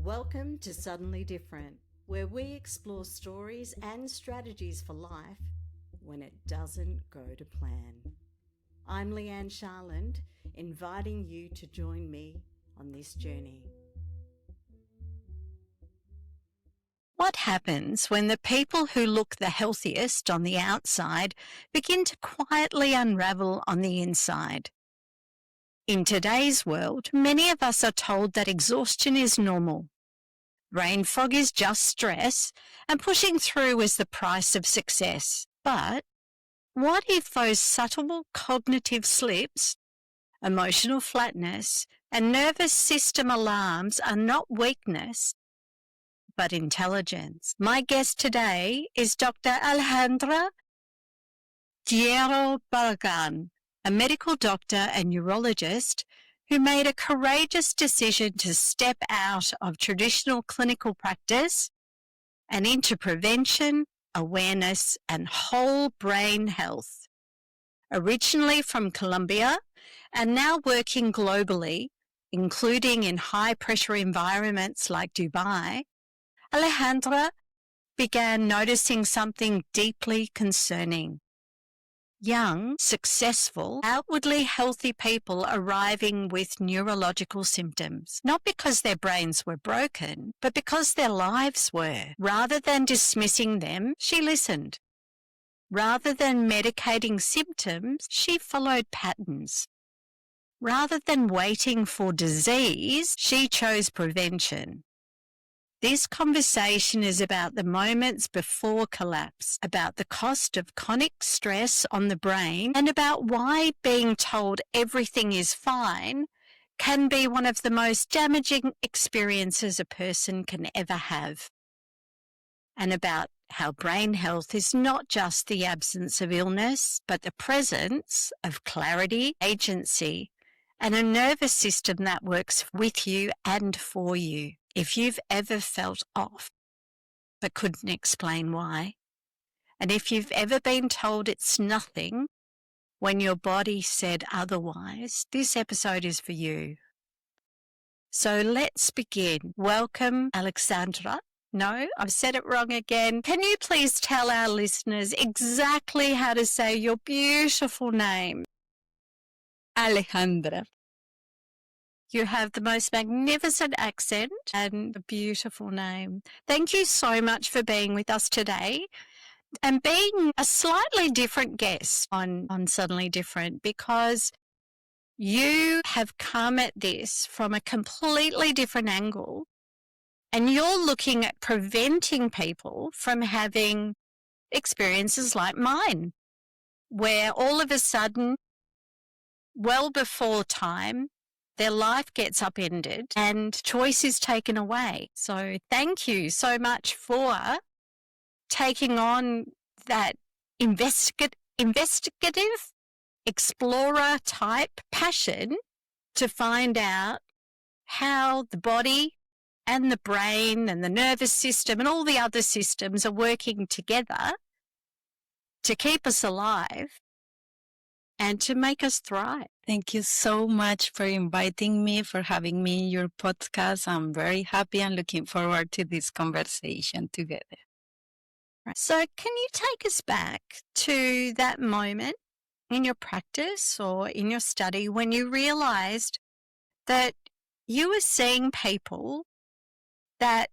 Welcome to Suddenly Different, where we explore stories and strategies for life when it doesn't go to plan. I'm Leigh-Anne Sharland, inviting you to join me on this journey. What happens when the people who look the healthiest on the outside begin to quietly unravel on the inside? In today's world, many of us are told that exhaustion is normal. Brain fog is just stress, and pushing through is the price of success. But what if those subtle cognitive slips, emotional flatness, and nervous system alarms are not weakness, but intelligence? My guest today is Dr Alejandra Guerrero Barragán, a medical doctor and neurologist who made a courageous decision to step out of traditional clinical practice and into prevention, awareness, and whole brain health. Originally from Colombia and now working globally, including in high-pressure environments like Dubai, Alejandra began noticing something deeply concerning. Young, successful, outwardly healthy people arriving with neurological symptoms, not because their brains were broken, but because their lives were. Rather than dismissing them, she listened. Rather than medicating symptoms, she followed patterns. Rather than waiting for disease, she chose prevention. This conversation is about the moments before collapse, about the cost of chronic stress on the brain, and about why being told everything is fine can be one of the most damaging experiences a person can ever have. And about how brain health is not just the absence of illness, but the presence of clarity, agency, and a nervous system that works with you and for you. If you've ever felt off but couldn't explain why, and if you've ever been told it's nothing when your body said otherwise, this episode is for you. So let's begin. Welcome, Alexandra. No, I've said it wrong again. Can you please tell our listeners exactly how to say your beautiful name? Alejandra. You have the most magnificent accent and a beautiful name. Thank you so much for being with us today and being a slightly different guest on Suddenly Different, because you have come at this from a completely different angle and you're looking at preventing people from having experiences like mine, where all of a sudden, well before time, their life gets upended and choice is taken away. So thank you so much for taking on that investigative, explorer type passion to find out how the body and the brain and the nervous system and all the other systems are working together to keep us alive and to make us thrive. Thank you so much for inviting me, for having me in your podcast. I'm very happy and looking forward to this conversation together. So can you take us back to that moment in your practice or in your study when you realized that you were seeing people that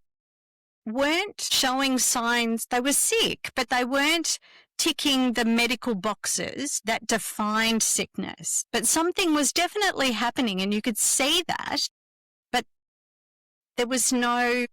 weren't showing signs, they were sick, but they weren't ticking the medical boxes that defined sickness. But something was definitely happening and you could see that, but there was no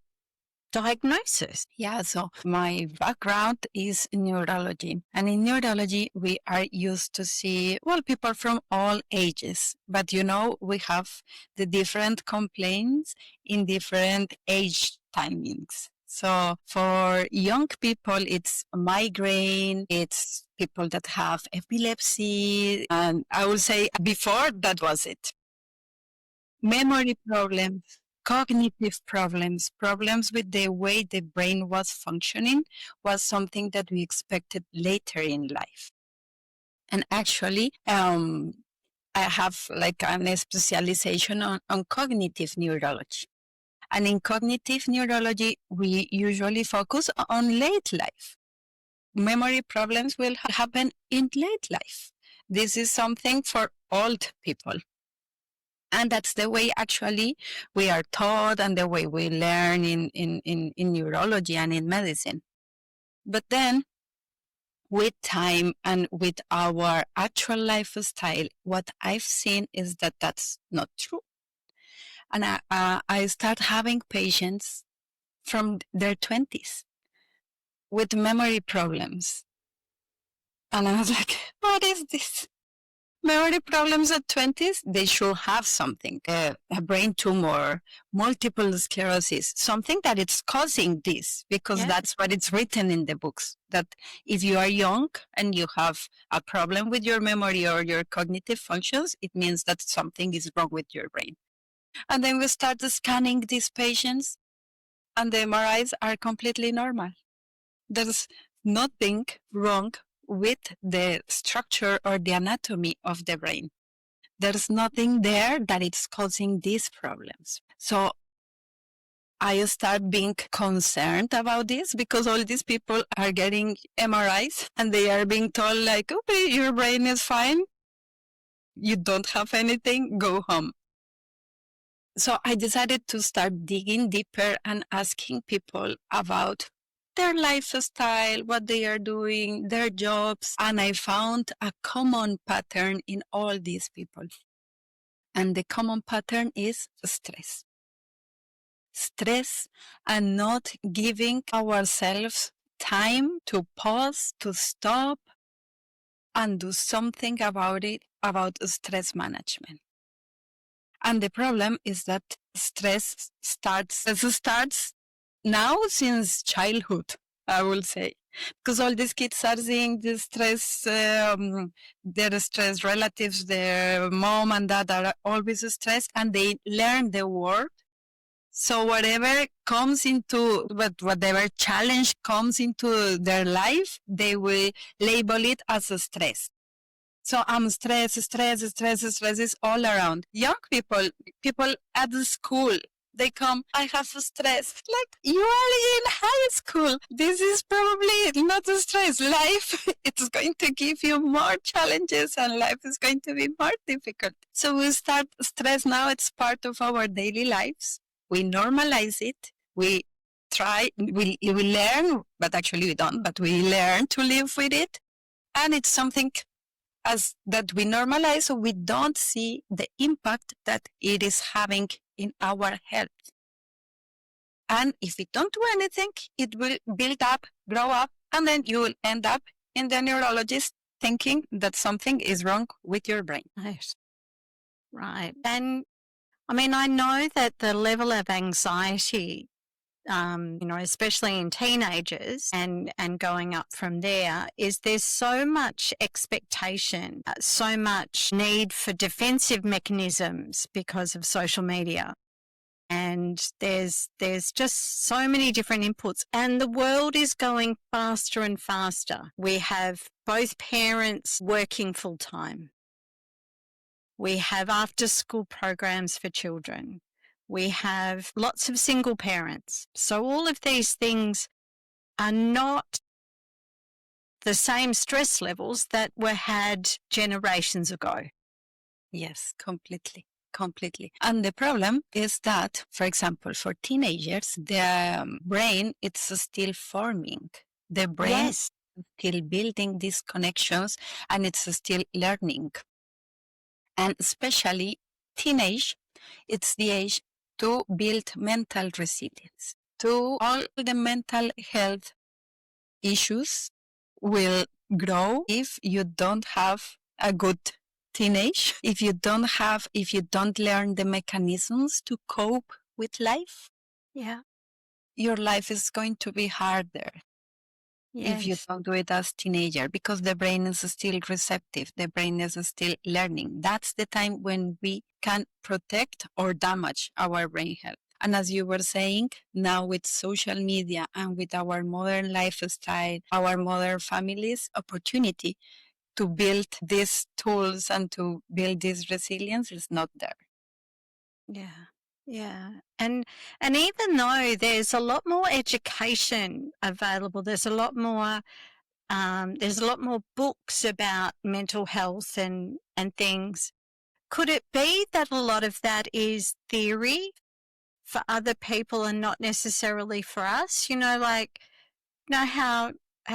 diagnosis. Yeah, so my background is neurology. And in neurology, we are used to see, people from all ages. But we have the different complaints in different age timings. So for young people, it's migraine, it's people that have epilepsy, and I will say before that was it. Memory problems, cognitive problems with the way the brain was functioning was something that we expected later in life. And actually, I have like a specialization on cognitive neurology. And in cognitive neurology, we usually focus on late life. Memory problems will happen in late life. This is something for old people. And that's the way actually we are taught and the way we learn in neurology and in medicine. But then with time and with our actual lifestyle, what I've seen is that that's not true. And I start having patients from their 20s with memory problems. And I was like, what is this? Memory problems at 20s, they should have something, a brain tumor, multiple sclerosis, something that it's causing this, because that's what it's written in the books, that if you are young and you have a problem with your memory or your cognitive functions, it means that something is wrong with your brain. And then we start scanning these patients and the MRIs are completely normal. There's nothing wrong with the structure or the anatomy of the brain. There's nothing there that it's causing these problems. So I start being concerned about this because all these people are getting MRIs and they are being told like, okay, your brain is fine. You don't have anything, go home. So I decided to start digging deeper and asking people about their lifestyle, what they are doing, their jobs. And I found a common pattern in all these people. And the common pattern is stress. Stress and not giving ourselves time to pause, to stop, and do something about it, about stress management. And the problem is that stress starts now since childhood, I will say, because all these kids are seeing the stress, their stress relatives, their mom and dad are always stressed, and they learn the word. So whatever challenge comes into their life, they will label it as a stress. So I'm stress is all around. Young people at the school, they come, I have stress. Like, you are in high school. This is probably not a stress. Life, it's going to give you more challenges and life is going to be more difficult. So we start stress now. It's part of our daily lives. We normalize it. We learn, but actually we don't, but we learn to live with it. And it's something as that we normalize, so we don't see the impact that it is having in our health. And if we don't do anything, it will build up, grow up, and then you will end up in the neurologist thinking that something is wrong with your brain. Right. And I mean, I know that the level of anxiety, especially in teenagers and going up from there, is there's so much expectation, so much need for defensive mechanisms because of social media. And there's just so many different inputs, and the world is going faster and faster. We have both parents working full time. We have after-school programs for children. We have lots of single parents. So all of these things are not the same stress levels that were had generations ago. Yes, completely. And the problem is that, for example, for teenagers, the brain, it's still forming. The brain is still building these connections and it's still learning. And especially teenage, it's the age to build mental resilience. To all the mental health issues will grow if you don't have a good teenage, if you don't learn the mechanisms to cope with life. Yeah. Your life is going to be harder. If you don't do it as teenager, because the brain is still receptive, the brain is still learning. That's the time when we can protect or damage our brain health. And as you were saying, now with social media and with our modern lifestyle, our modern families, opportunity to build these tools and to build this resilience is not there. Yeah. Yeah. And even though there's a lot more education available, there's a lot more books about mental health and things. Could it be that a lot of that is theory for other people and not necessarily for us? Like, how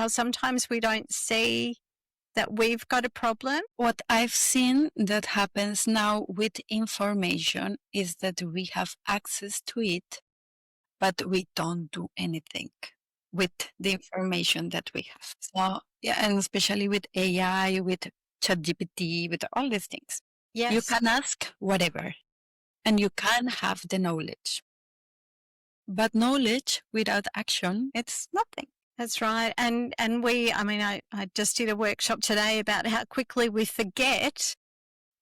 sometimes we don't see that we've got a problem? What I've seen that happens now with information is that we have access to it, but we don't do anything with the information that we have. So, yeah, and especially with AI, with ChatGPT, with all these things. Yes. You can ask whatever, and you can have the knowledge. But knowledge without action, it's nothing. That's right. And I just did a workshop today about how quickly we forget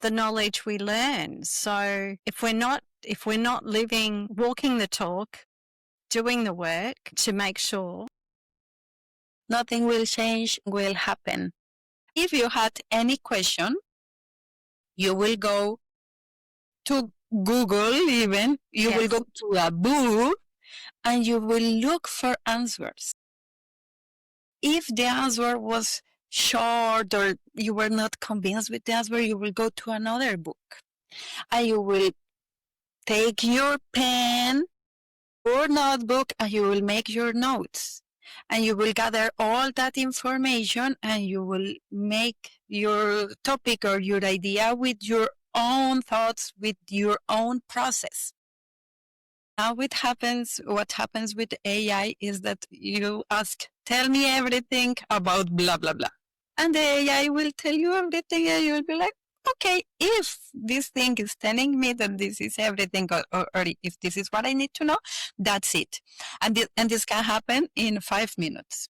the knowledge we learn. So if we're not living, walking the talk, doing the work to make sure, nothing will change, will happen. If you had any question, you will go to Google even, you will go to a book, and you will look for answers. If the answer was short or you were not convinced with the answer, you will go to another book. And you will take your pen or notebook and you will make your notes. And you will gather all that information and you will make your topic or your idea with your own thoughts, with your own process. Now what happens with AI is that you ask, tell me everything about blah, blah, blah. And the AI will tell you everything and you will be like, okay, if this thing is telling me that this is everything or if this is what I need to know, that's it. And this can happen in 5 minutes.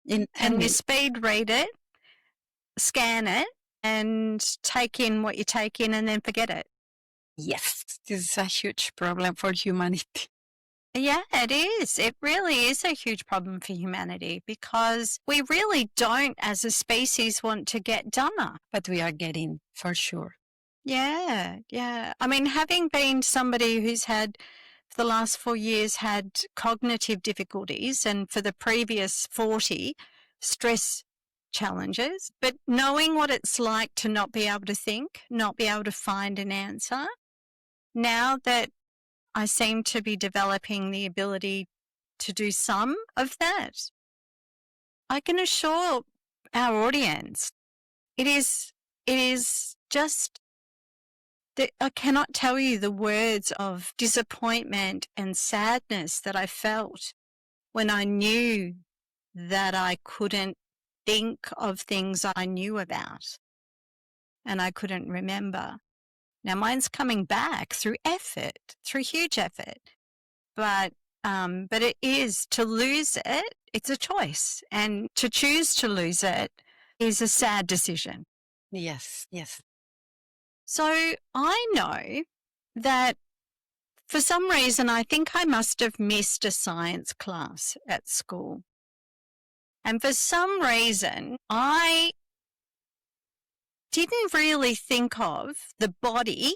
And you speed read it, scan it, and take in what you take in and then forget it. Yes, this is a huge problem for humanity. Yeah, it is. It really is a huge problem for humanity because we really don't, as a species, want to get dumber. But we are getting, for sure. Yeah, yeah. I mean, having been somebody who's had, for the last 4 years, had cognitive difficulties and for the previous 40, stress challenges, but knowing what it's like to not be able to think, not be able to find an answer, now that I seem to be developing the ability to do some of that, I can assure our audience, it is just that I cannot tell you the words of disappointment and sadness that I felt when I knew that I couldn't think of things I knew about and I couldn't remember. Now mine's coming back through effort, through huge effort, but it is, to lose it, it's a choice, and to choose to lose it is a sad decision. Yes, yes. So I know that for some reason, I think I must have missed a science class at school. And for some reason, I didn't really think of the body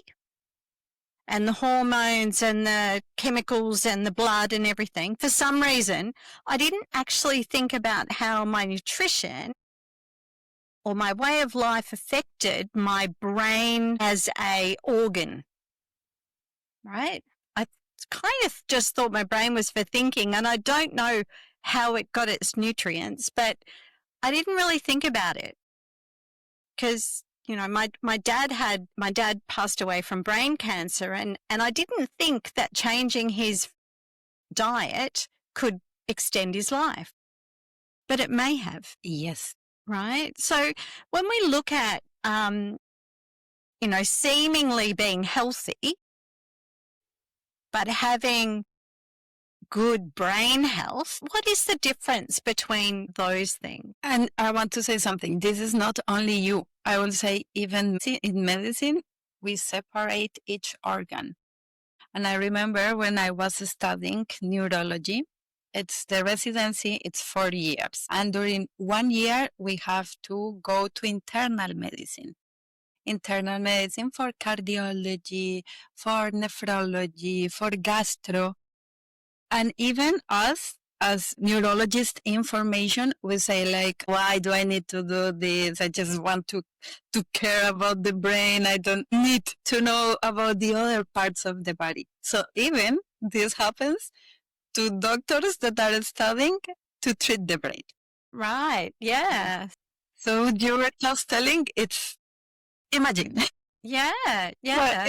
and the hormones and the chemicals and the blood and everything. For some reason, I didn't actually think about how my nutrition or my way of life affected my brain as an organ, right? I kind of just thought my brain was for thinking, and I don't know how it got its nutrients, but I didn't really think about it because, you know, my dad passed away from brain cancer, and I didn't think that changing his diet could extend his life, but it may have. Yes. Right? So when we look at, you know, seemingly being healthy, but having good brain health, what is the difference between those things? And I want to say something. This is not only you. I will say even in medicine, we separate each organ. And I remember when I was studying neurology, it's the residency, it's 4 years. And during 1 year, we have to go to internal medicine. internal medicine, for cardiology, for nephrology, for gastro. And even us as neurologist information, we say like, why do I need to do this? I just want to care about the brain. I don't need to know about the other parts of the body. So even this happens to doctors that are studying to treat the brain. Right. Yeah. So you were just telling, it's imagine. Yeah. Well,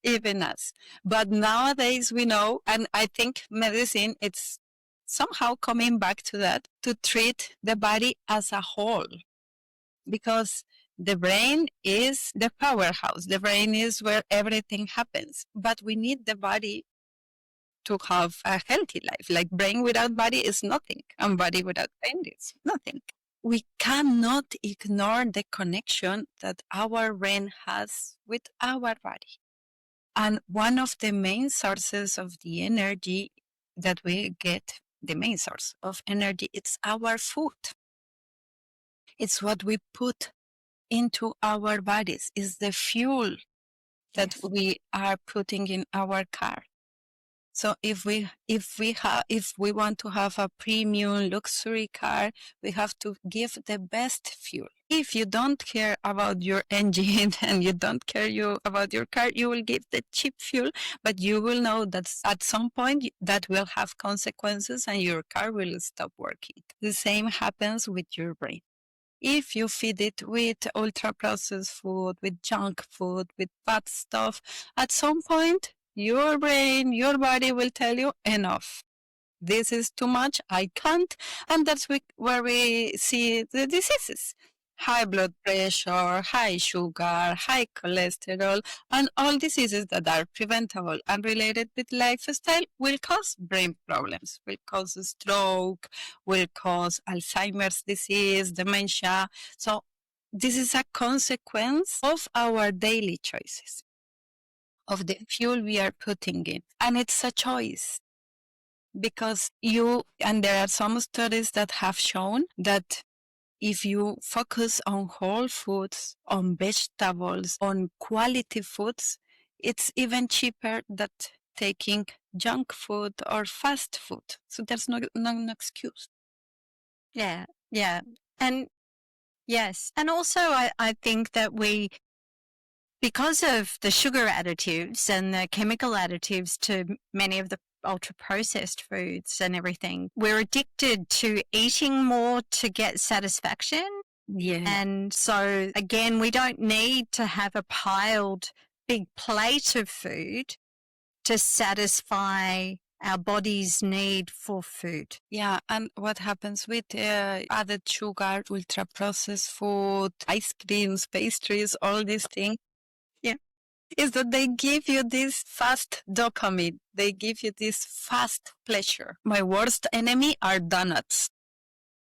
even us. But nowadays we know, and I think medicine, it's somehow coming back to that, to treat the body as a whole. Because the brain is the powerhouse. The brain is where everything happens. But we need the body to have a healthy life. Like brain without body is nothing, and body without brain is nothing. We cannot ignore the connection that our brain has with our body. And one of the main sources of the energy that we get, the main source of energy, it's our food. It's what we put into our bodies. It's the fuel that we are putting in our car. So if we want to have a premium luxury car, we have to give the best fuel. If you don't care about your engine and you don't care about your car, you will give the cheap fuel, but you will know that at some point that will have consequences and your car will stop working. The same happens with your brain. If you feed it with ultra-processed food, with junk food, with bad stuff, at some point, your brain, your body will tell you, enough. This is too much, I can't. And that's where we see the diseases. High blood pressure, high sugar, high cholesterol, and all diseases that are preventable and related with lifestyle will cause brain problems, will cause stroke, will cause Alzheimer's disease, dementia. So this is a consequence of our daily choices, of the fuel we are putting in. And it's a choice. Because and there are some studies that have shown that if you focus on whole foods, on vegetables, on quality foods, it's even cheaper than taking junk food or fast food. So there's no excuse. Yeah. And yes. And also I think that because of the sugar additives and the chemical additives to many of the ultra-processed foods and everything, we're addicted to eating more to get satisfaction. Yeah. And so, again, we don't need to have a piled big plate of food to satisfy our body's need for food. Yeah, and what happens with added sugar, ultra-processed food, ice creams, pastries, all these things, is that they give you this fast dopamine. They give you this fast pleasure. My worst enemy are donuts.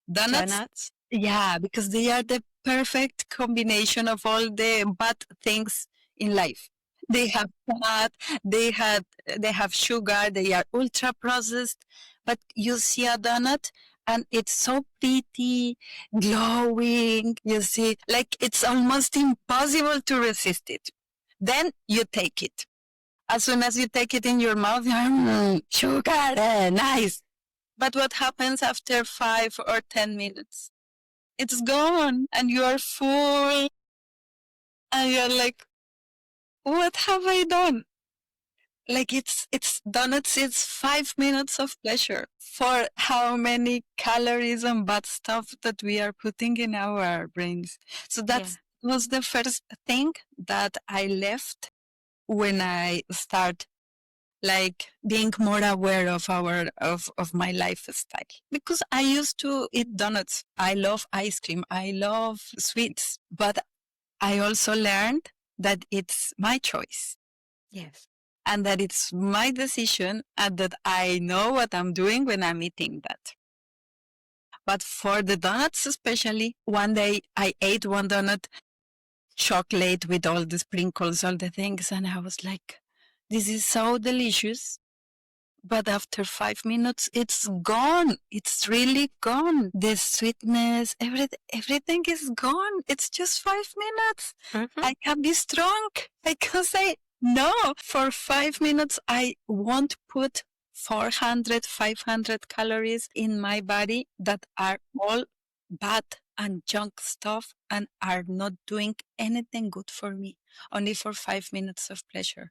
Donuts? Yeah, because they are the perfect combination of all the bad things in life. They have fat, they have sugar, they are ultra processed, but you see a donut and it's so pretty, glowing, you see, like it's almost impossible to resist it. Then you take it. As soon as you take it in your mouth, sugar, nice. But what happens after 5 or 10 minutes? It's gone and you are full. And you're like, what have I done? Like it's donuts, it's 5 minutes of pleasure for how many calories and bad stuff that we are putting in our brains. So that was the first thing that I left when I start like being more aware of my lifestyle. Because I used to eat donuts. I love ice cream. I love sweets. But I also learned that it's my choice. Yes. And that it's my decision and that I know what I'm doing when I'm eating that. But for the donuts especially, one day I ate one donut, chocolate with all the sprinkles, all the things, and I was like, this is so delicious. But after 5 minutes, it's gone. It's really gone. The sweetness, everything is gone. It's just 5 minutes. Mm-hmm. I can be strong. I can say, no, for 5 minutes, I won't put 400, 500 calories in my body that are all bad and junk stuff and are not doing anything good for me. Only for 5 minutes of pleasure.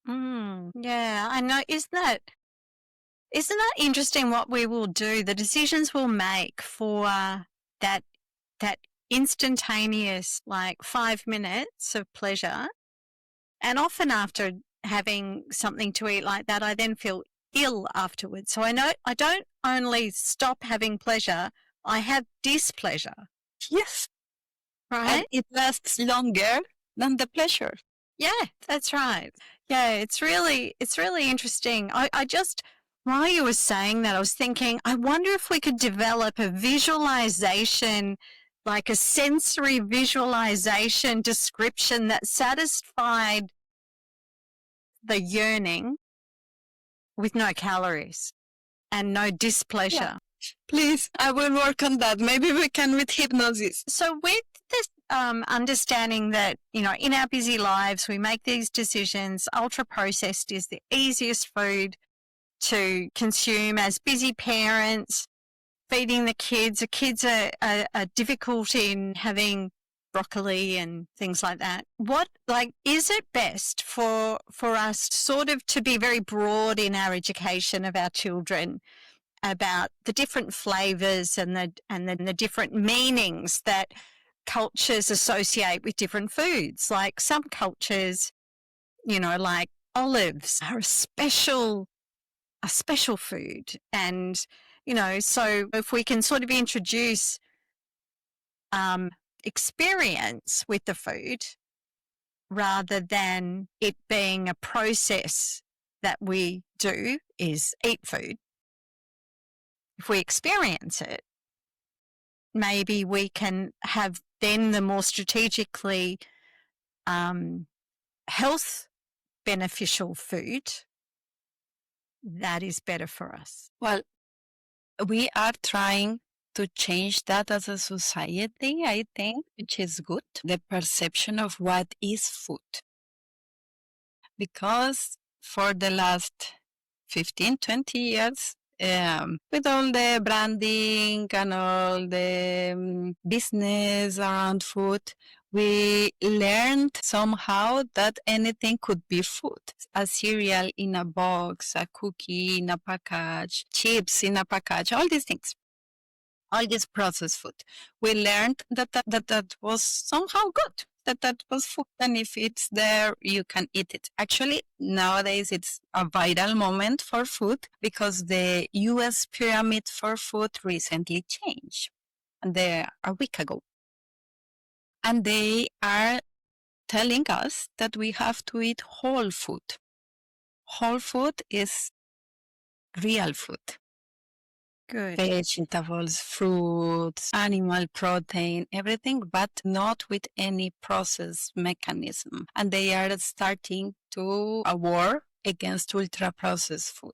Yeah, I know. Isn't that interesting what we will do, the decisions we'll make for that instantaneous, like 5 minutes of pleasure. And often after having something to eat like that, I then feel ill afterwards. So I know I don't only stop having pleasure, I have displeasure. Yes. Right? And it lasts longer than the pleasure. Yeah, that's right. Yeah, it's really interesting. I just, while you were saying that, I was thinking, I wonder if we could develop a visualization, like a sensory visualization description that satisfied the yearning with no calories and no displeasure. Yeah. Please, I will work on that. Maybe we can with hypnosis. So with this understanding that, you know, in our busy lives, we make these decisions, ultra-processed is the easiest food to consume as busy parents, feeding the kids. The kids are difficult in having broccoli and things like that. What, like, is it best for us sort of to be very broad in our education of our children about the different flavors and the different meanings that cultures associate with different foods? Like some cultures, you know, like olives are a special food. And, you know, so if we can sort of introduce experience with the food rather than it being a process that we do is eat food. If we experience it, maybe we can have then the more strategically health beneficial food that is better for us. Well, we are trying to change that as a society, I think, which is good. The perception of what is food. Because for the last 15, 20 years, with all the branding and all the business around food, we learned somehow that anything could be food. A cereal in a box, a cookie in a package, chips in a package, all these things. All this processed food. We learned that was somehow good, that was food, and if it's there, you can eat it. Actually, nowadays it's a vital moment for food because the U.S. pyramid for food recently changed, and a week ago. And they are telling us that we have to eat whole food. Whole food is real food. Good. Vegetables, fruits, animal protein, everything, but not with any process mechanism. And they are starting to a war against ultra-processed food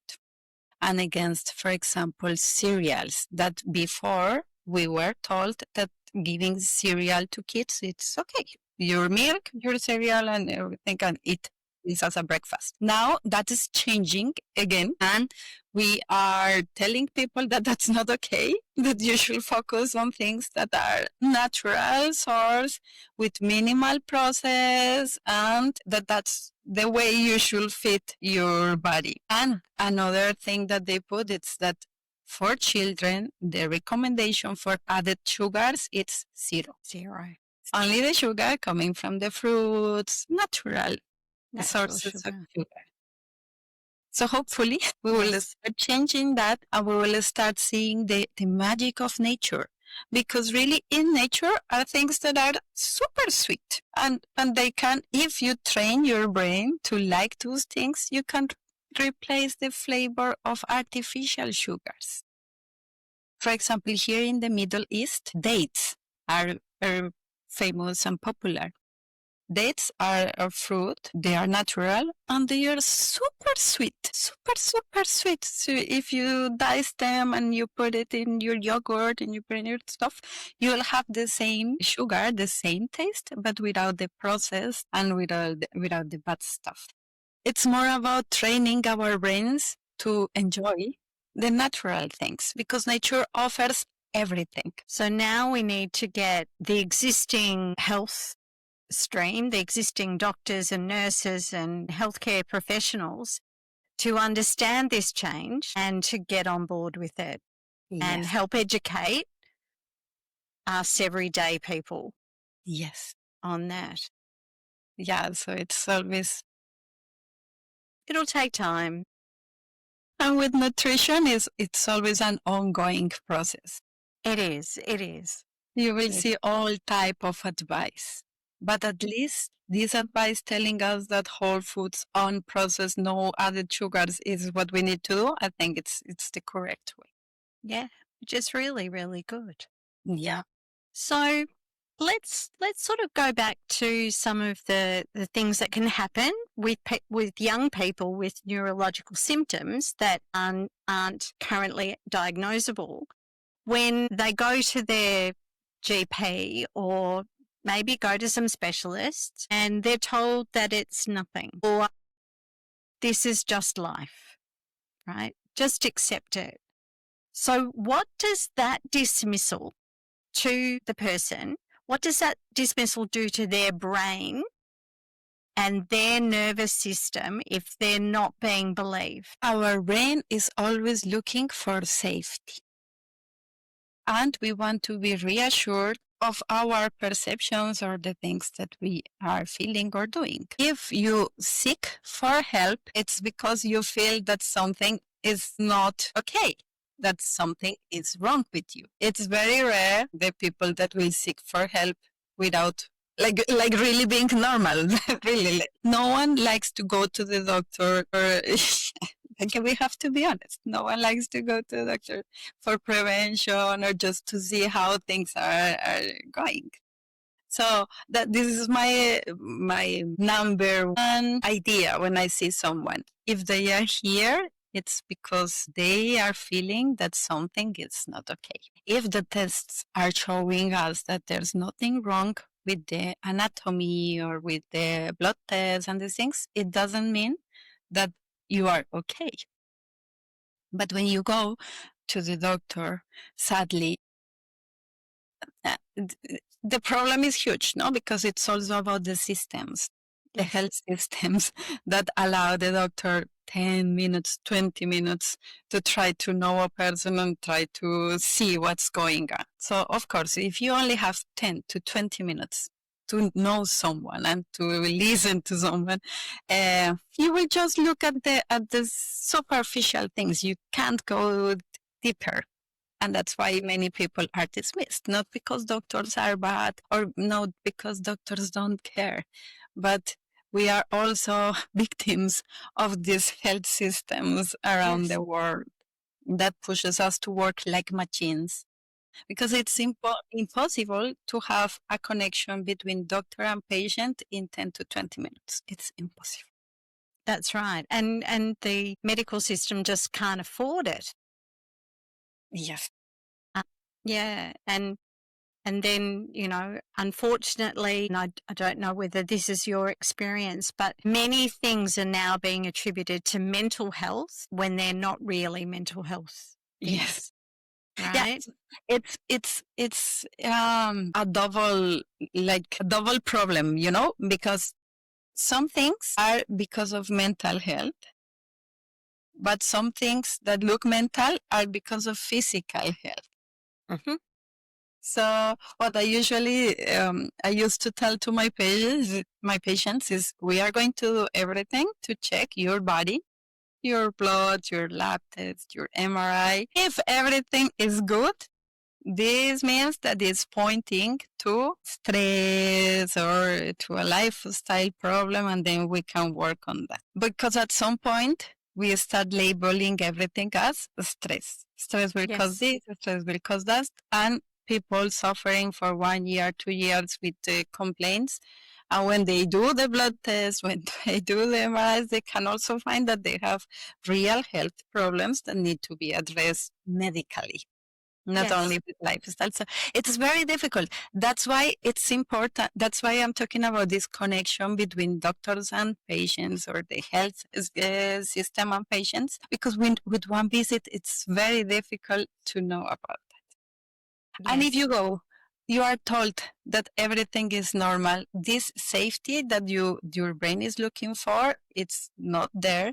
and against, for example, cereals that before we were told that giving cereal to kids, it's okay. Your milk, your cereal, and everything, and eat this as a breakfast. Now that is changing again, and we are telling people that that's not okay, that you should focus on things that are natural source with minimal process, and that's the way you should fit your body. And another thing that they put is that for children, the recommendation for added sugars, it's zero. Only the sugar coming from the fruits, natural sources of sugar. So hopefully we will start changing that, and we will start seeing the magic of nature. Because really in nature are things that are super sweet. And they can, if you train your brain to like those things, you can replace the flavor of artificial sugars. For example, here in the Middle East, dates are famous and popular. Dates are a fruit, they are natural, and they are super super sweet, super sweet. So if you dice them and you put it in your yogurt and you put in your stuff, you will have the same sugar, the same taste, but without the process and without the bad stuff. It's more about training our brains to enjoy the natural things because nature offers everything. So now we need to get the existing health stream, the existing doctors and nurses and healthcare professionals to understand this change and to get on board with it and help educate us everyday people on that. Yeah, so it's always... It'll take time. And with nutrition, it's always an ongoing process. It is. You will see all type of advice. But at least this advice telling us that whole foods, unprocessed, no added sugars is what we need to do, I think it's the correct way. Yeah, which is really, really good. Yeah. So let's sort of go back to some of the things that can happen with young people with neurological symptoms that aren't currently diagnosable when they go to their GP or maybe go to some specialists and they're told that it's nothing or this is just life, right? Just accept it. So what does that dismissal to the person, what does that dismissal do to their brain and their nervous system if they're not being believed? Our brain is always looking for safety. And we want to be reassured of our perceptions or the things that we are feeling or doing. If you seek for help, it's because you feel that something is not okay, that something is wrong with you. It's very rare the people that will seek for help without like really being normal. Really, no one likes to go to the doctor or okay, we have to be honest. No one likes to go to the doctor for prevention or just to see how things are going. So that this is my number one idea when I see someone. If they are here, it's because they are feeling that something is not okay. If the tests are showing us that there's nothing wrong with the anatomy or with the blood tests and these things, it doesn't mean that you are okay. But when you go to the doctor, sadly, the problem is huge, no? Because it's also about the systems, the health systems that allow the doctor 10 minutes, 20 minutes to try to know a person and try to see what's going on. So, of course, if you only have 10 to 20 minutes to know someone and to listen to someone, you will just look at the superficial things. You can't go deeper. And that's why many people are dismissed, not because doctors are bad or not because doctors don't care, but we are also victims of these health systems around the world that pushes us to work like machines. Because it's impossible to have a connection between doctor and patient in 10 to 20 minutes. It's impossible. That's right. And the medical system just can't afford it. Yes. Yeah. And then, you know, unfortunately, and I don't know whether this is your experience, but many things are now being attributed to mental health when they're not really mental health things. Yes. Right? Yeah, it's a double problem, you know, because some things are because of mental health, but some things that look mental are because of physical health. Mm-hmm. So what I usually I used to tell to my patients is we are going to do everything to check your body, your blood, your lab test, your MRI. If everything is good, this means that it's pointing to stress or to a lifestyle problem, and then we can work on that. Because at some point, we start labeling everything as stress. Stress will cause this, stress will cause that, and people suffering for 1 year, 2 years with complaints. And when they do the blood test, when they do the MRIs, they can also find that they have real health problems that need to be addressed medically, not Yes. only with lifestyle. So it's very difficult. That's why it's important. That's why I'm talking about this connection between doctors and patients, or the health system and patients, because with one visit, it's very difficult to know about. And if Yes. you go, you are told that everything is normal. This safety that your brain is looking for, it's not there.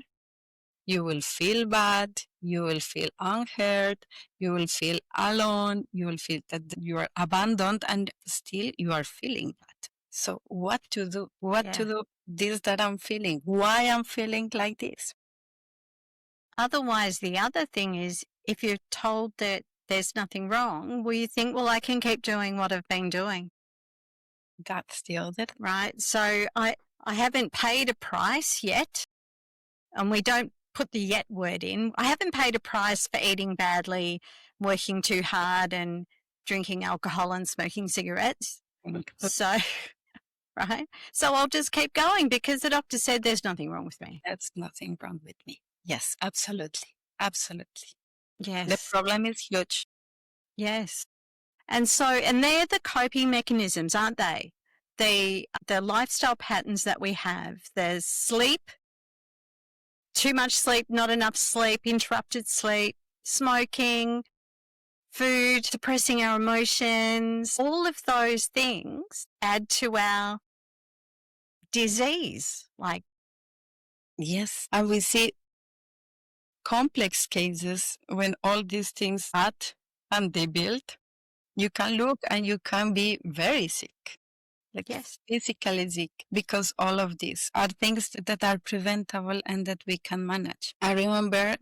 You will feel bad. You will feel unheard. You will feel alone. You will feel that you are abandoned, and still you are feeling bad. So what to do? What to Yeah. do? This that I'm feeling. Why I'm feeling like this? Otherwise, the other thing is, if you're told that there's nothing wrong, well, you think, well, I can keep doing what I've been doing, That's the other. right? So I haven't paid a price yet, and we don't put the yet word in. I haven't paid a price for eating badly, working too hard, and drinking alcohol and smoking cigarettes. So, right? So I'll just keep going because the doctor said there's nothing wrong with me. There's nothing wrong with me. Yes, absolutely. Absolutely. Yes. The problem is huge. Yes. And so, and they're the coping mechanisms, aren't they? The lifestyle patterns that we have. There's sleep, too much sleep, not enough sleep, interrupted sleep, smoking, food, suppressing our emotions. All of those things add to our disease. Like, Yes. And we see complex cases when all these things add and they build. You can look and you can be very sick, like yes, physically sick, because all of these are things that are preventable and that we can manage. I remember,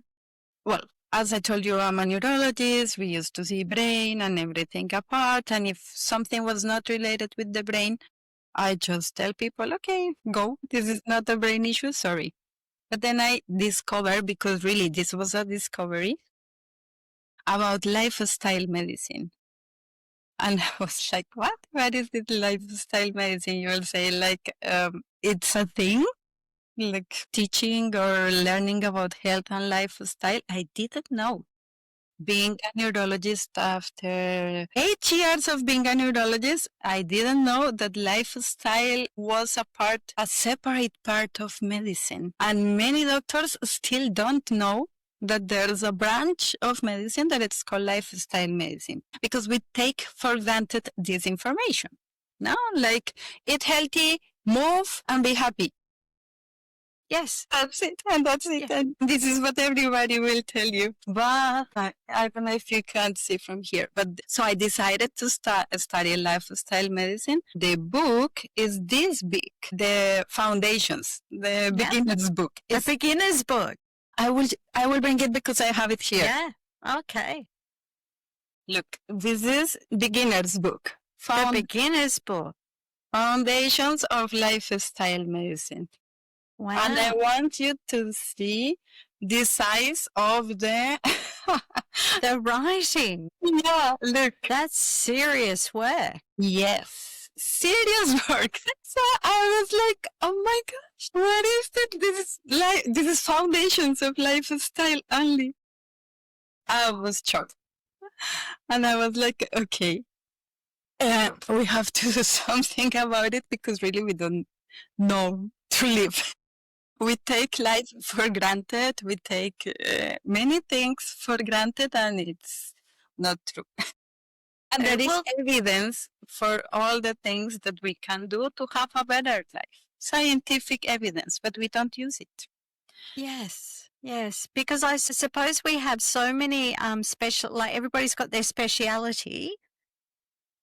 well, as I told you, I'm a neurologist. We used to see brain and everything apart. And if something was not related with the brain, I just tell people, okay, go. This is not a brain issue. Sorry. But then I discovered, because really this was a discovery, about lifestyle medicine. And I was like, what? What is this lifestyle medicine? You will say, like, it's a thing, like teaching or learning about health and lifestyle. I didn't know. Being a neurologist, after 8 years of being a neurologist, I didn't know that lifestyle was a separate part of medicine. And many doctors still don't know that there's a branch of medicine that it's called lifestyle medicine, because we take for granted this information. No, like, eat healthy, move, and be happy. yes, That's it, and that's it. Yeah. And this is what everybody will tell you. But I don't know if you can see from here. But so I decided to study lifestyle medicine. The book is this big, the Foundations, the beginner's book. The It's, beginner's book. I will bring it because I have it here. Yeah. Okay. Look, this is beginner's book. The beginner's book. Foundations of Lifestyle Medicine. Wow. And I want you to see the size of the the writing. Yeah, look. That's serious work. Yes, serious work. So I was like, oh my gosh, what is that? This is Foundations of Lifestyle only. I was shocked. And I was like, okay, we have to do something about it, because really we don't know to live. We take life for granted. We take many things for granted, and it's not true. And there is evidence for all the things that we can do to have a better life. Scientific evidence, but we don't use it. Yes, yes. Because I suppose we have so many like everybody's got their speciality,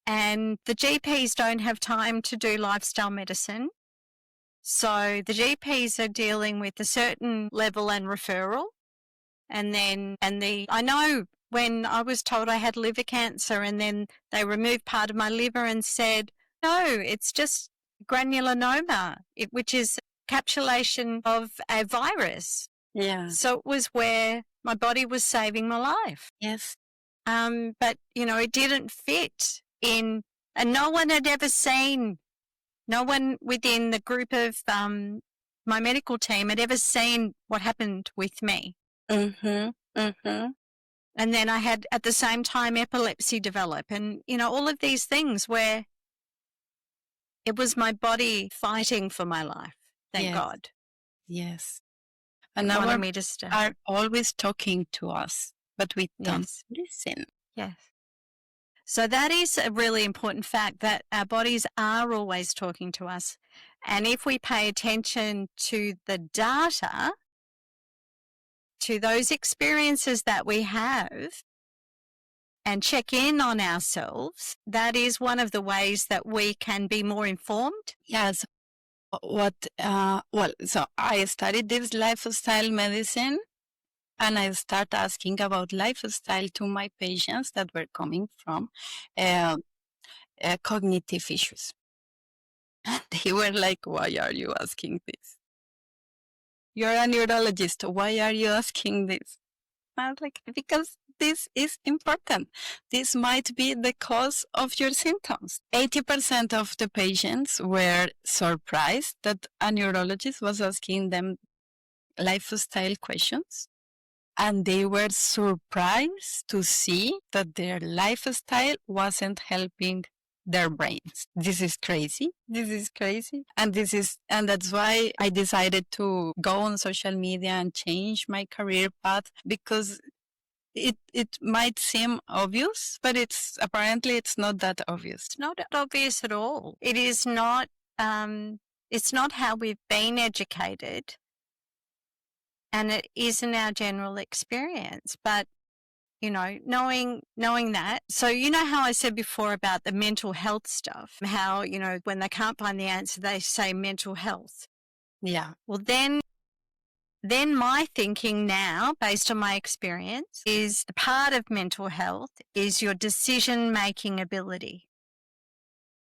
and the GPs don't have time to do lifestyle medicine. So the GPs are dealing with a certain level and referral. And then, I know when I was told I had liver cancer, and then they removed part of my liver and said, no, it's just granulonoma, which is encapsulation of a virus. Yeah. So it was where my body was saving my life. Yes. But, it didn't fit in, and no one had ever seen, no one within the group of my medical team had ever seen what happened with me. Mm-hmm. Mm-hmm. And then I had, at the same time, epilepsy develop, and, all of these things where it was my body fighting for my life. Thank Yes. God. Yes. And It our wanted me to stay. are always talking to us, but we don't Yes. listen. Yes. So that is a really important fact, that our bodies are always talking to us. And if we pay attention to the data, to those experiences that we have, and check in on ourselves, that is one of the ways that we can be more informed. Yes. So I studied this lifestyle medicine, and I start asking about lifestyle to my patients that were coming from cognitive issues. They were like, "Why are you asking this? You're a neurologist. Why are you asking this?" I was like, "Because this is important. This might be the cause of your symptoms." 80% of the patients were surprised that a neurologist was asking them lifestyle questions. And they were surprised to see that their lifestyle wasn't helping their brains. This is crazy. This is crazy. And that's why I decided to go on social media and change my career path, because it might seem obvious, but it's not that obvious. It's not obvious at all. It is not, it's not how we've been educated, and it isn't our general experience. But, knowing that. So, how I said before about the mental health stuff, how, when they can't find the answer, they say mental health. Yeah. Well, then my thinking now, based on my experience, is part of mental health is your decision-making ability.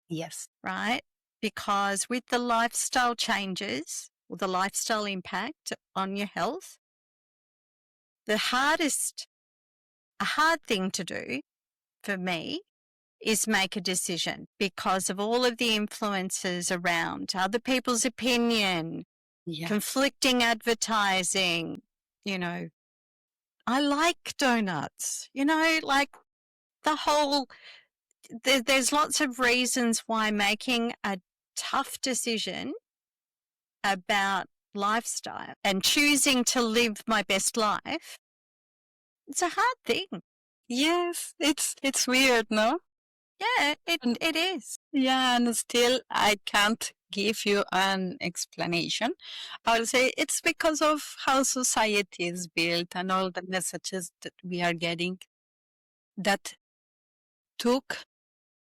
Yes. Right? Because with the lifestyle changes, or the lifestyle impact on your health, a hard thing to do for me is make a decision, because of all of the influences around other people's opinion, conflicting advertising, I like donuts, like the whole, there's lots of reasons why making a tough decision about lifestyle and choosing to live my best life, it's a hard thing. Yes, it's weird, no? Yeah, it is. Yeah, and still I can't give you an explanation. I'll say it's because of how society is built and all the messages that we are getting that took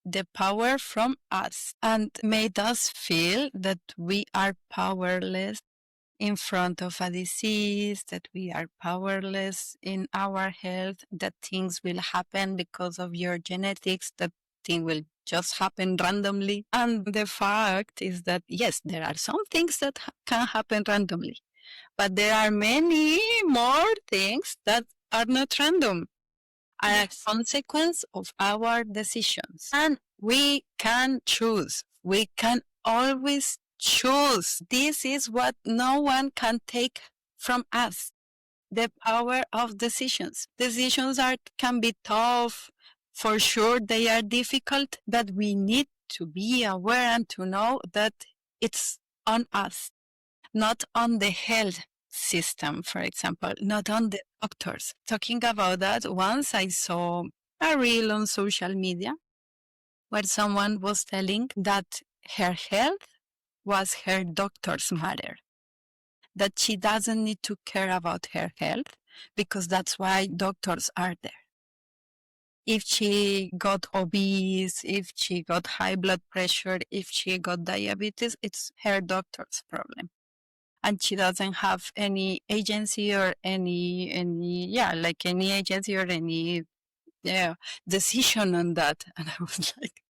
the power from us and made us feel that we are powerless in front of a disease, that we are powerless in our health, that things will happen because of your genetics, that thing will just happen randomly. And the fact is that, yes, there are some things that can happen randomly, but there are many more things that are not random, are a consequence of our decisions. And we can choose. We can always choose. This is what no one can take from us. The power of decisions. Decisions can be tough. For sure, they are difficult, but we need to be aware and to know that it's on us, not on the health system, for example, not on the doctors. Talking about that, once I saw a reel on social media where someone was telling that her health was her doctor's matter, that she doesn't need to care about her health because that's why doctors are there. If she got obese, if she got high blood pressure, if she got diabetes, it's her doctor's problem. And she doesn't have any agency or any agency or any decision on that. And I was like,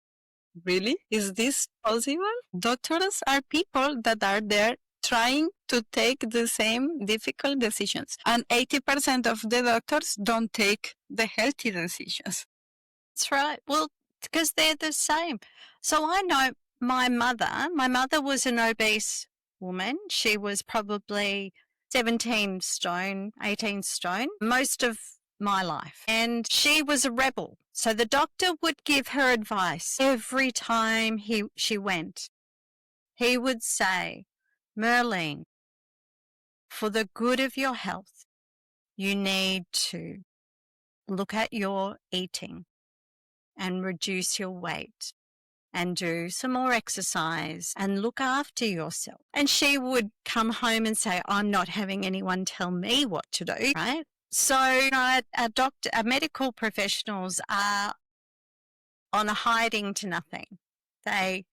really? Is this possible? Doctors are people that are there trying to take the same difficult decisions. And 80% of the doctors don't take the healthy decisions. That's right. Well, because they're the same. So I know my mother was an obese woman. She was probably 17 stone, 18 stone, most of my life. And she was a rebel. So the doctor would give her advice every time she went. He would say, Merlene, for the good of your health, you need to look at your eating and reduce your weight and do some more exercise and look after yourself. And she would come home and say, I'm not having anyone tell me what to do, right? So our medical professionals are on a hiding to nothing. They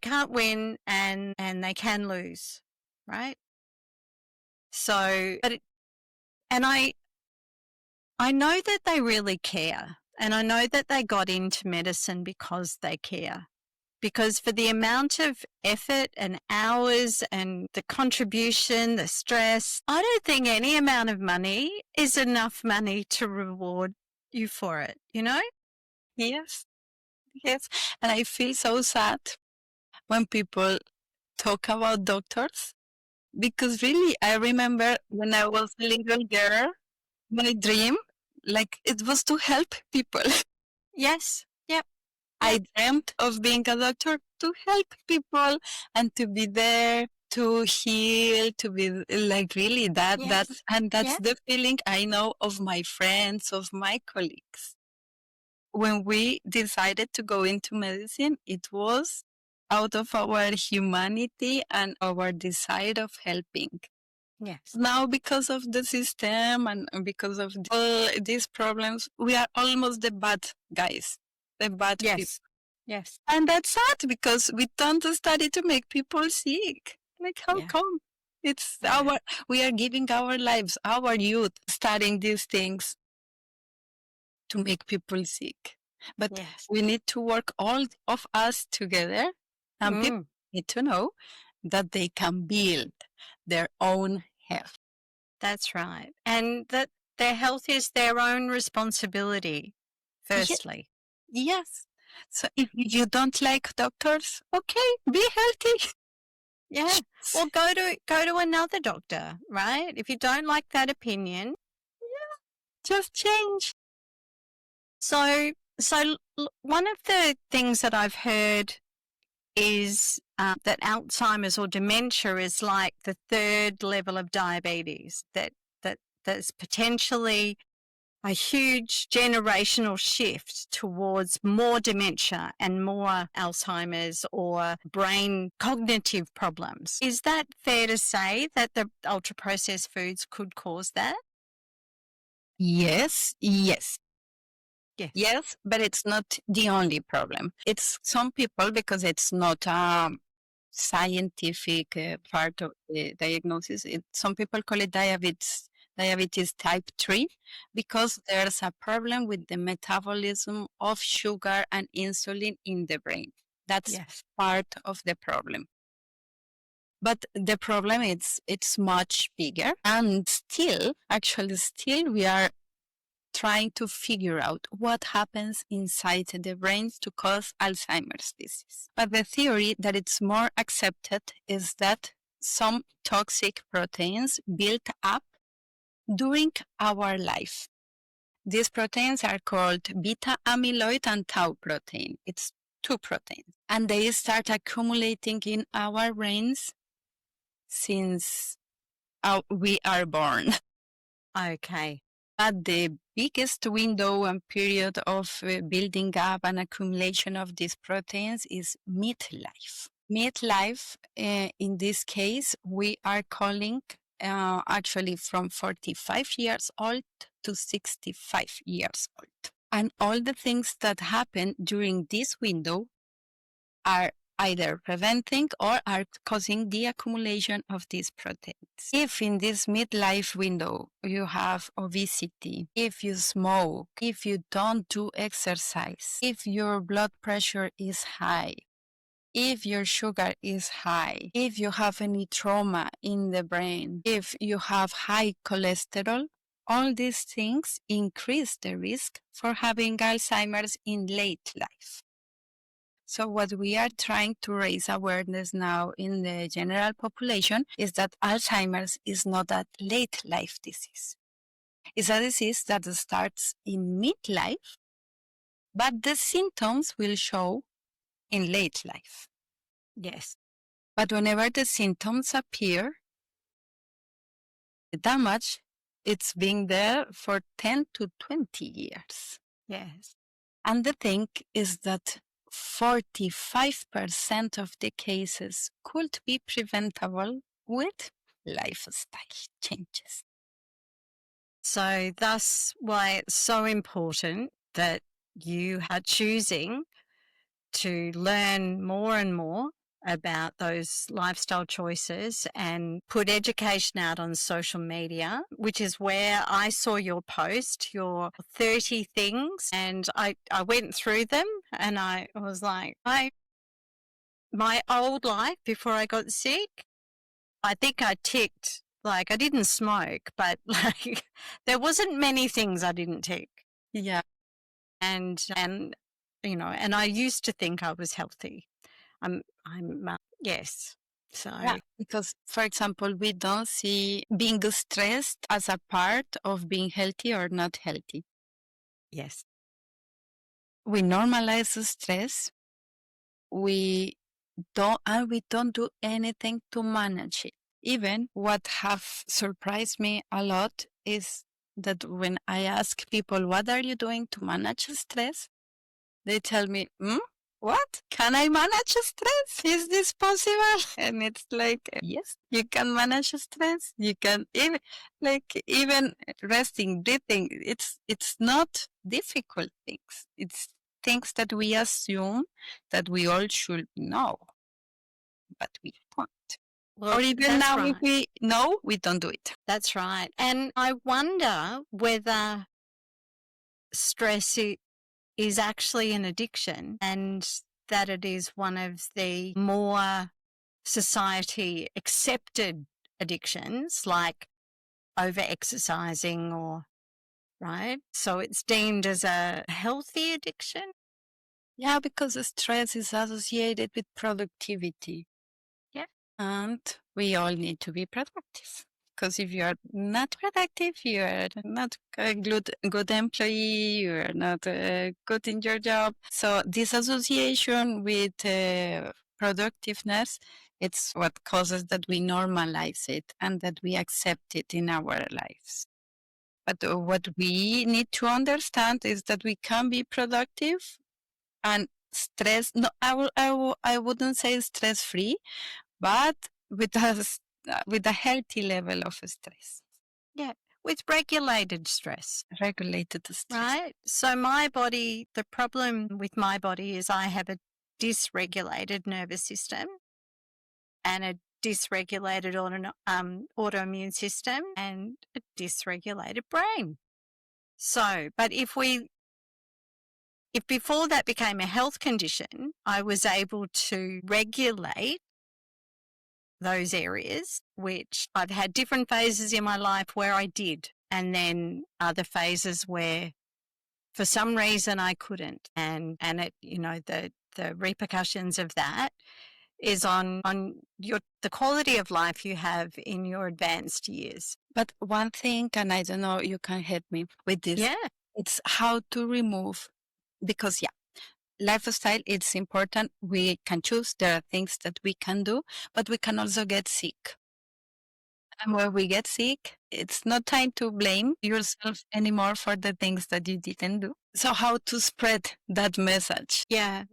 can't win and they can lose, right? So, I know that they really care. And I know that they got into medicine because they care. Because for the amount of effort and hours and the contribution, the stress, I don't think any amount of money is enough money to reward you for it, you know? Yes. Yes. And I feel so sad when people talk about doctors, because really, I remember when I was a little girl, my dream, it was to help people. Yes. Yep. I dreamt of being a doctor to help people and to be there to heal, to be really that's Yes. the feeling I know of my friends, of my colleagues. When we decided to go into medicine, it was out of our humanity and our desire of helping. Yes. Now, because of the system and because of all these problems, we are almost the bad guys, the bad people. Yes. And that's sad because we don't study to make people sick. How come? It's we are giving our lives, our youth, studying these things to make people sick. But we need to work all of us together, and people need to know that they can build their own health. That's right. And that their health is their own responsibility, firstly. Yes. So if you don't like doctors, okay, be healthy. Yeah. Or go to another doctor, right? If you don't like that opinion, just change. So one of the things that I've heard is that Alzheimer's or dementia is like the third level of diabetes, that's potentially a huge generational shift towards more dementia and more Alzheimer's or brain cognitive problems. Is that fair to say that the ultra-processed foods could cause that? Yes, but it's not the only problem. It's some people, because it's not a scientific part of the diagnosis, some people call it diabetes type 3, because there's a problem with the metabolism of sugar and insulin in the brain. That's part of the problem. But the problem it's much bigger, and still we are trying to figure out what happens inside the brains to cause Alzheimer's disease. But the theory that it's more accepted is that some toxic proteins build up during our life. These proteins are called beta amyloid and tau protein. It's two proteins. And they start accumulating in our brains since we are born. Okay. But the biggest window and period of building up and accumulation of these proteins is midlife. Midlife, in this case, we are calling actually from 45 years old to 65 years old. And all the things that happen during this window are either preventing or are causing the accumulation of these proteins. If in this midlife window you have obesity, if you smoke, if you don't do exercise, if your blood pressure is high, if your sugar is high, if you have any trauma in the brain, if you have high cholesterol, all these things increase the risk for having Alzheimer's in late life. So what we are trying to raise awareness now in the general population is that Alzheimer's is not a late life disease. It's a disease that starts in midlife, but the symptoms will show in late life. Yes. But whenever the symptoms appear, the damage, it's been there for 10 to 20 years. Yes. And the thing is that 45% of the cases could be preventable with lifestyle changes. So thus why it's so important that you are choosing to learn more and more about those lifestyle choices and put education out on social media, which is where I saw your post, your 30 things, and I went through them and I was like, my old life before I got sick, I think I ticked, like I didn't smoke, but like there wasn't many things I didn't tick. Yeah. And you know, and I used to think I was healthy. Yes. So Yeah, because for example, we don't see being stressed as a part of being healthy or not healthy. yes, We normalize the stress. We don't do anything to manage it. Even what have surprised me a lot is that when I ask people, what are you doing to manage stress? They tell me, what? Can I manage stress? Is this possible? And it's like, yes, you can manage stress. You can even resting, breathing. It's not difficult things. It's things that we assume that we all should know, but we don't. well, Or even that's now, right. if we know, we don't do it. That's right. And I wonder whether stress is actually an addiction and that it is one of the more society accepted addictions like over exercising or right. So it's deemed as a healthy addiction. Yeah, because the stress is associated with productivity. Yeah. And we all need to be productive. Because if you are not productive, you are not a good employee, you are not good in your job. So this association with productiveness, it's what causes that we normalize it and that we accept it in our lives. But what we need to understand is that we can be productive and stress. No, I wouldn't say stress free, but with a healthy level of stress. Yeah, with regulated stress. Regulated stress. Right. So my body, the problem with my body is I have a dysregulated nervous system and a dysregulated autoimmune system and a dysregulated brain. So, but if before that became a health condition, I was able to regulate those areas, which I've had different phases in my life where I did, and then other phases where for some reason I couldn't. And it, you know, the repercussions of that is on the quality of life you have in your advanced years. But one thing, and I don't know, you can help me with this. Yeah. It's how to remove, because lifestyle, it's important. We can choose. There are things that we can do, but we can also get sick. And when we get sick, it's not time to blame yourself anymore for the things that you didn't do. So how to spread that message? Yeah.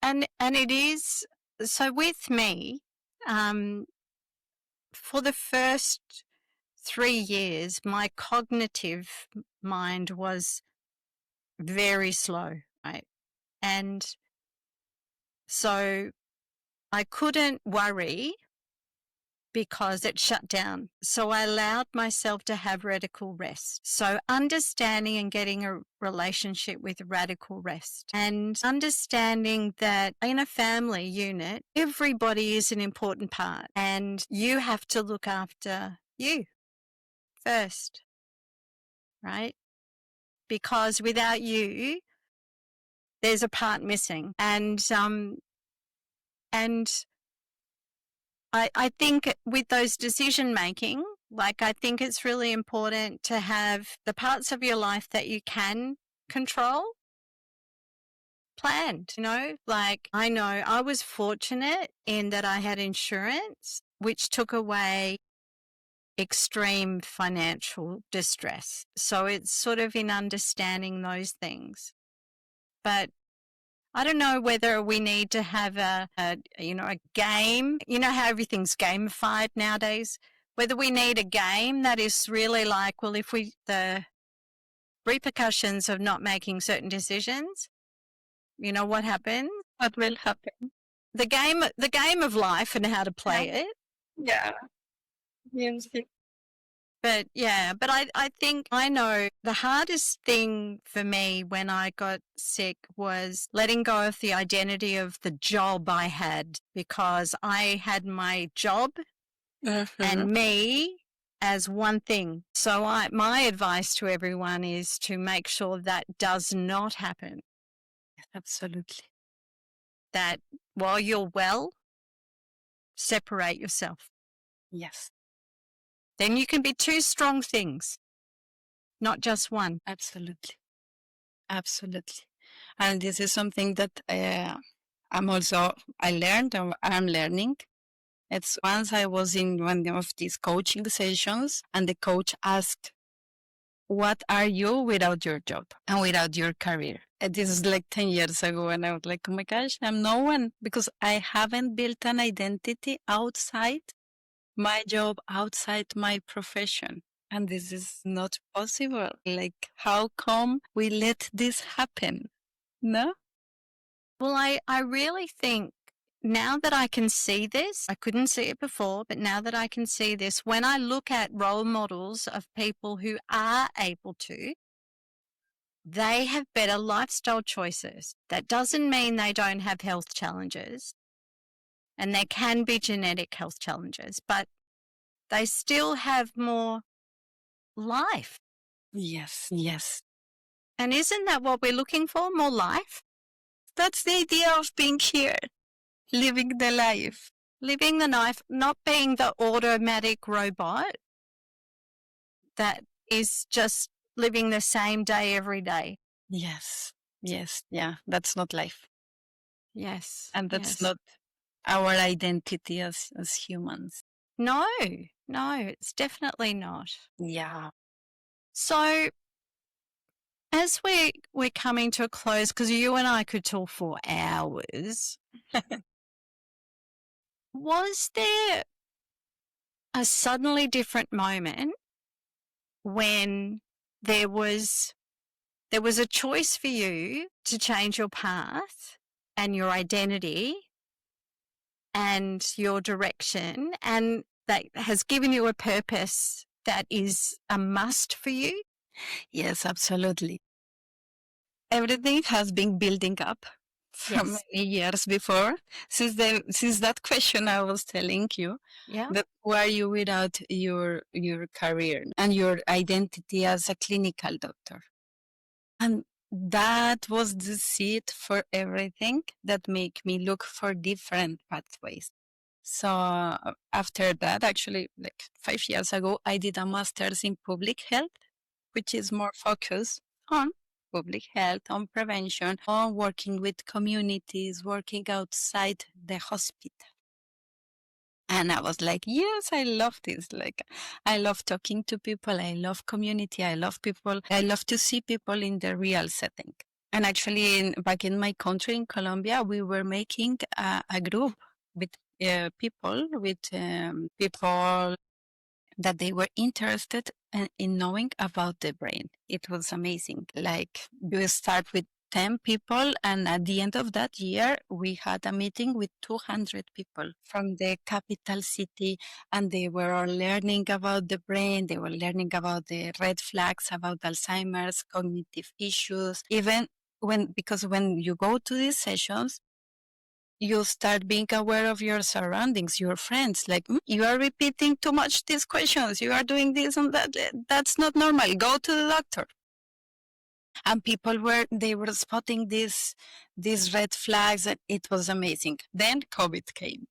And it is, so with me, for the first 3 years, my cognitive mind was very slow, right? And so I couldn't worry because it shut down. So I allowed myself to have radical rest. So understanding and getting a relationship with radical rest, and understanding that in a family unit, everybody is an important part and you have to look after you first, right? Because without you, there's a part missing. And I think with those decision making, like I think it's really important to have the parts of your life that you can control planned, you know? Like I know I was fortunate in that I had insurance, which took away extreme financial distress. So it's sort of in understanding those things. But I don't know whether we need to have a game. You know how everything's gamified nowadays? Whether we need a game that is really like, well, if the repercussions of not making certain decisions, you know what happens? What will happen? The game of life and how to play it. Yeah. Yes. But I think I know the hardest thing for me when I got sick was letting go of the identity of the job I had, because I had my job and me as one thing. So my advice to everyone is to make sure that does not happen. Absolutely. That while you're well, separate yourself. Yes. Then you can be two strong things, not just one. Absolutely. Absolutely. And this is something that I learned or I'm learning. It's once I was in one of these coaching sessions and the coach asked, what are you without your job and without your career? And this is like 10 years ago. And I was like, oh my gosh, I'm no one, because I haven't built an identity outside my job, outside my profession. And this is not possible. Like, how come we let this happen? No? Well, I really think now that I can see this, I couldn't see it before, but now that I can see this, when I look at role models of people who are able to, they have better lifestyle choices. That doesn't mean they don't have health challenges, and there can be genetic health challenges, but they still have more life. Yes, yes. And isn't that what we're looking for? More life? That's the idea of being here, living the life. Living the life, not being the automatic robot that is just living the same day every day. Yes, yes, yeah, that's not life. Yes. And that's yes. not our identity as humans. No, it's definitely not. Yeah. So as we're coming to a close, because you and I could talk for hours, was there a suddenly different moment when there was a choice for you to change your path and your identity and your direction, and that has given you a purpose that is a must for you? Yes, absolutely. Everything has been building up from Yes. many years before. Since that question I was telling you, Yeah. that who are you without your career and your identity as a clinical doctor? And that was the seed for everything that made me look for different pathways. So after that, actually, like 5 years ago, I did a master's in public health, which is more focused on public health, on prevention, on working with communities, working outside the hospital. And I was like, yes, I love this. Like, I love talking to people. I love community. I love people. I love to see people in the real setting. And actually, back in my country, in Colombia, we were making a group with people that they were interested in knowing about the brain. It was amazing. Like, we start with 10 people. And at the end of that year, we had a meeting with 200 people from the capital city, and they were all learning about the brain. They were learning about the red flags about Alzheimer's, cognitive issues, even because when you go to these sessions, you start being aware of your surroundings, your friends. Like, you are repeating too much these questions. You are doing this and that. That's not normal. Go to the doctor. And people they were spotting these red flags, and it was amazing. Then COVID came.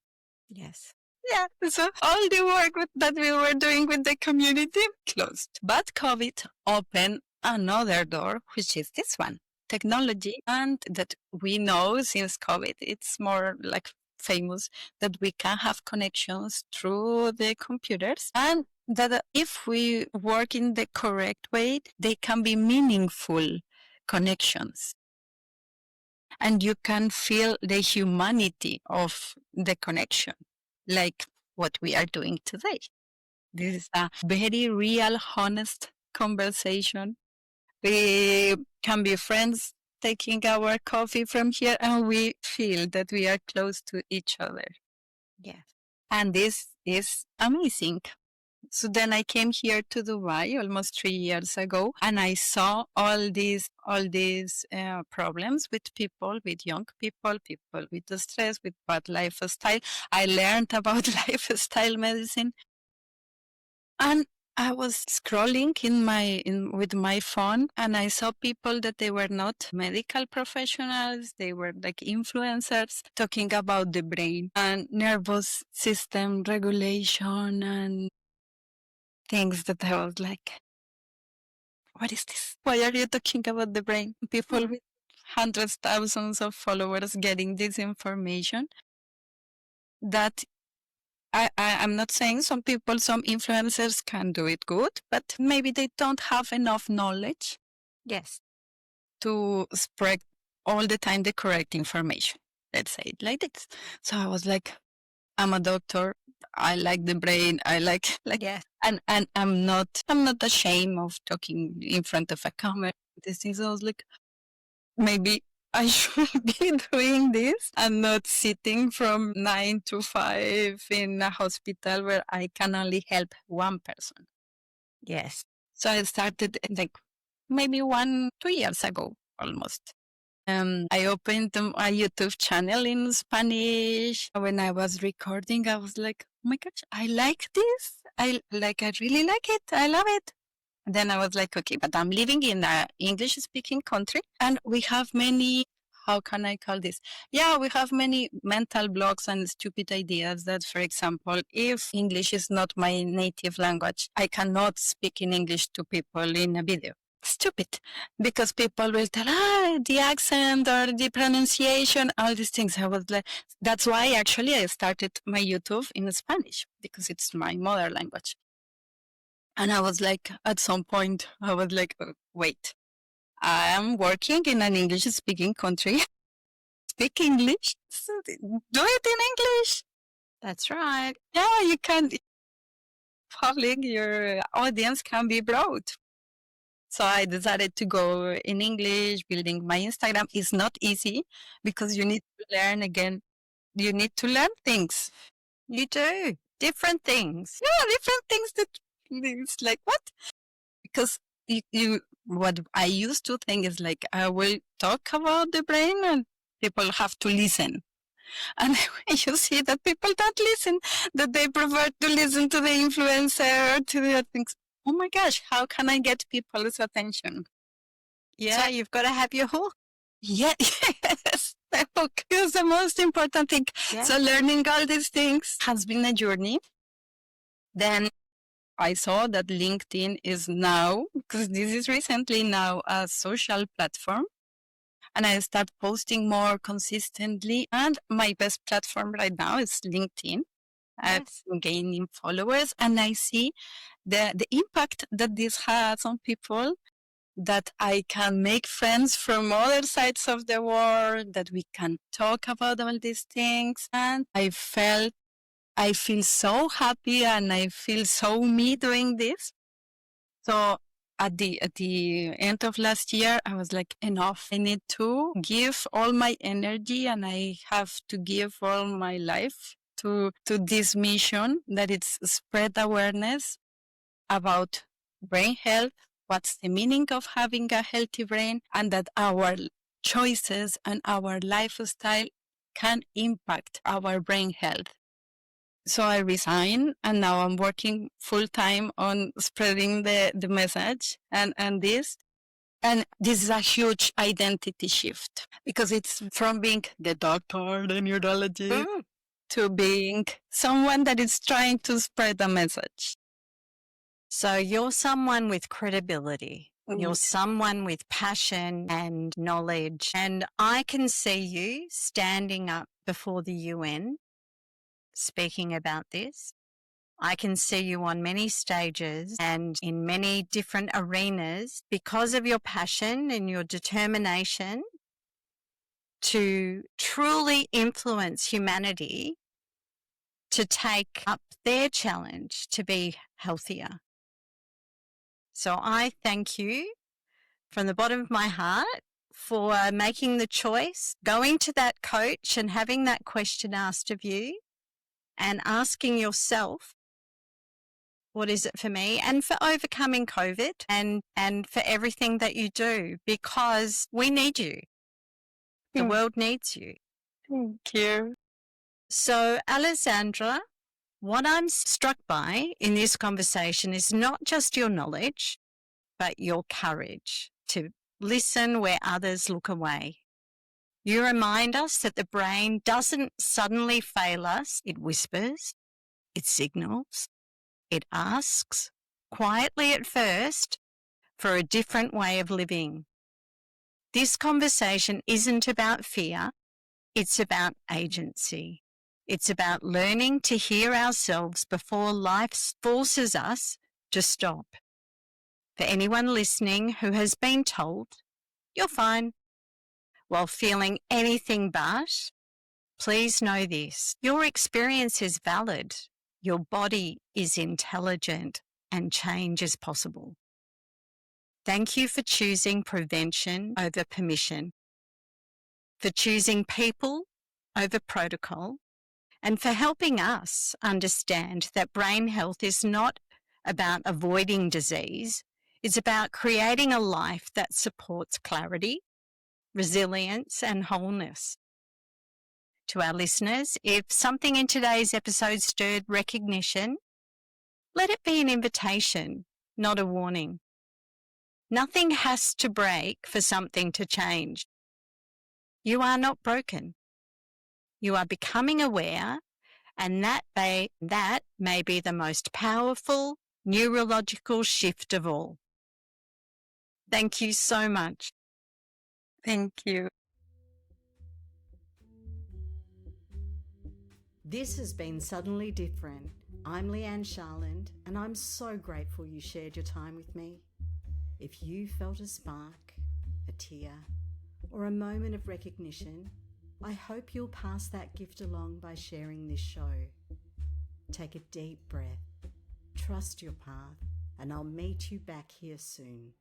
Yes. Yeah. So all the work that we were doing with the community closed. But COVID opened another door, which is this one. Technology, and that we know since COVID, it's more like famous that we can have connections through the computers, and that if we work in the correct way, they can be meaningful connections. And you can feel the humanity of the connection, like what we are doing today. This is a very real, honest conversation. We can be friends taking our coffee from here, and we feel that we are close to each other. Yeah. And this is amazing. So then I came here to Dubai almost 3 years ago, and I saw all these problems with people, with young people with the stress, with bad lifestyle. I learned about lifestyle medicine, and I was scrolling with my phone, and I saw people that they were not medical professionals. They were like influencers talking about the brain and nervous system regulation and things that I was like, what is this? Why are you talking about the brain? People with hundreds, thousands of followers getting this information that I'm not saying some people, some influencers can do it good, but maybe they don't have enough knowledge. Yes. To spread all the time the correct information. Let's say it like this. So I was like, I'm a doctor. I like the brain. I like Yes. and I'm not ashamed of talking in front of a camera. This is, I was like, maybe I should be doing this and not sitting from 9 to 5 in a hospital where I can only help one person. Yes. So I started like maybe 2 years ago almost. I opened a YouTube channel in Spanish. When I was recording, I was like, oh my gosh, I like this. I really like it. I love it. And then I was like, okay, but I'm living in an English speaking country, and we have many, how can I call this? Yeah, we have many mental blocks and stupid ideas that, for example, if English is not my native language, I cannot speak in English to people in a video. Stupid, because people will tell, the accent or the pronunciation, all these things. I was like, that's why actually I started my YouTube in Spanish, because it's my mother language. And I was like, at some point, I was like, wait, I am working in an English speaking country. Speak English, so do it in English. That's right. Yeah, you can. Public, your audience can be broad. So I decided to go in English. Building my Instagram is not easy because you need to learn again. You need to learn things. You do. Different things. Yeah, different things that it's like, what? Because what I used to think is like, I will talk about the brain and people have to listen. And when you see that people don't listen, that they prefer to listen to the influencer or to the other things, oh my gosh, how can I get people's attention? Yeah, you've got to have your hook. Yeah, yes, the hook is the most important thing. Yeah. So learning all these things has been a journey. Then I saw that LinkedIn is now, because this is recently now a social platform, and I start posting more consistently. And my best platform right now is LinkedIn. I'm gaining followers, and I see the impact that this has on people, that I can make friends from other sides of the world, that we can talk about all these things. And I feel so happy, and I feel so me doing this. So at the end of last year, I was like, enough. I need to give all my energy and I have to give all my life to this mission that it's spread awareness about brain health, what's the meaning of having a healthy brain, and that our choices and our lifestyle can impact our brain health. So I resigned and now I'm working full time on spreading the message and this. And this is a huge identity shift because it's from being the doctor, the neurologist, to being someone that is trying to spread a message. So you're someone with credibility. You're someone with passion and knowledge. And I can see you standing up before the UN speaking about this. I can see you on many stages and in many different arenas because of your passion and your determination to truly influence humanity to take up their challenge to be healthier. So I thank you from the bottom of my heart for making the choice, going to that coach and having that question asked of you and asking yourself, what is it for me? And for overcoming COVID and for everything that you do, because we need you. The world needs you. Thank you. So, Alejandra, what I'm struck by in this conversation is not just your knowledge, but your courage to listen where others look away. You remind us that the brain doesn't suddenly fail us. It whispers, it signals, it asks, quietly at first, for a different way of living. This conversation isn't about fear, it's about agency. It's about learning to hear ourselves before life forces us to stop. For anyone listening who has been told, you're fine, while feeling anything but, please know this, your experience is valid, your body is intelligent, and change is possible. Thank you for choosing prevention over permission, for choosing people over protocol, and for helping us understand that brain health is not about avoiding disease, it's about creating a life that supports clarity, resilience, and wholeness. To our listeners, if something in today's episode stirred recognition, let it be an invitation, not a warning. Nothing has to break for something to change. You are not broken. You are becoming aware, and that may be the most powerful neurological shift of all. Thank you so much. Thank you. This has been Suddenly Different. I'm Leigh-Anne Sharland, and I'm so grateful you shared your time with me. If you felt a spark, a tear, or a moment of recognition, I hope you'll pass that gift along by sharing this show. Take a deep breath, trust your path, and I'll meet you back here soon.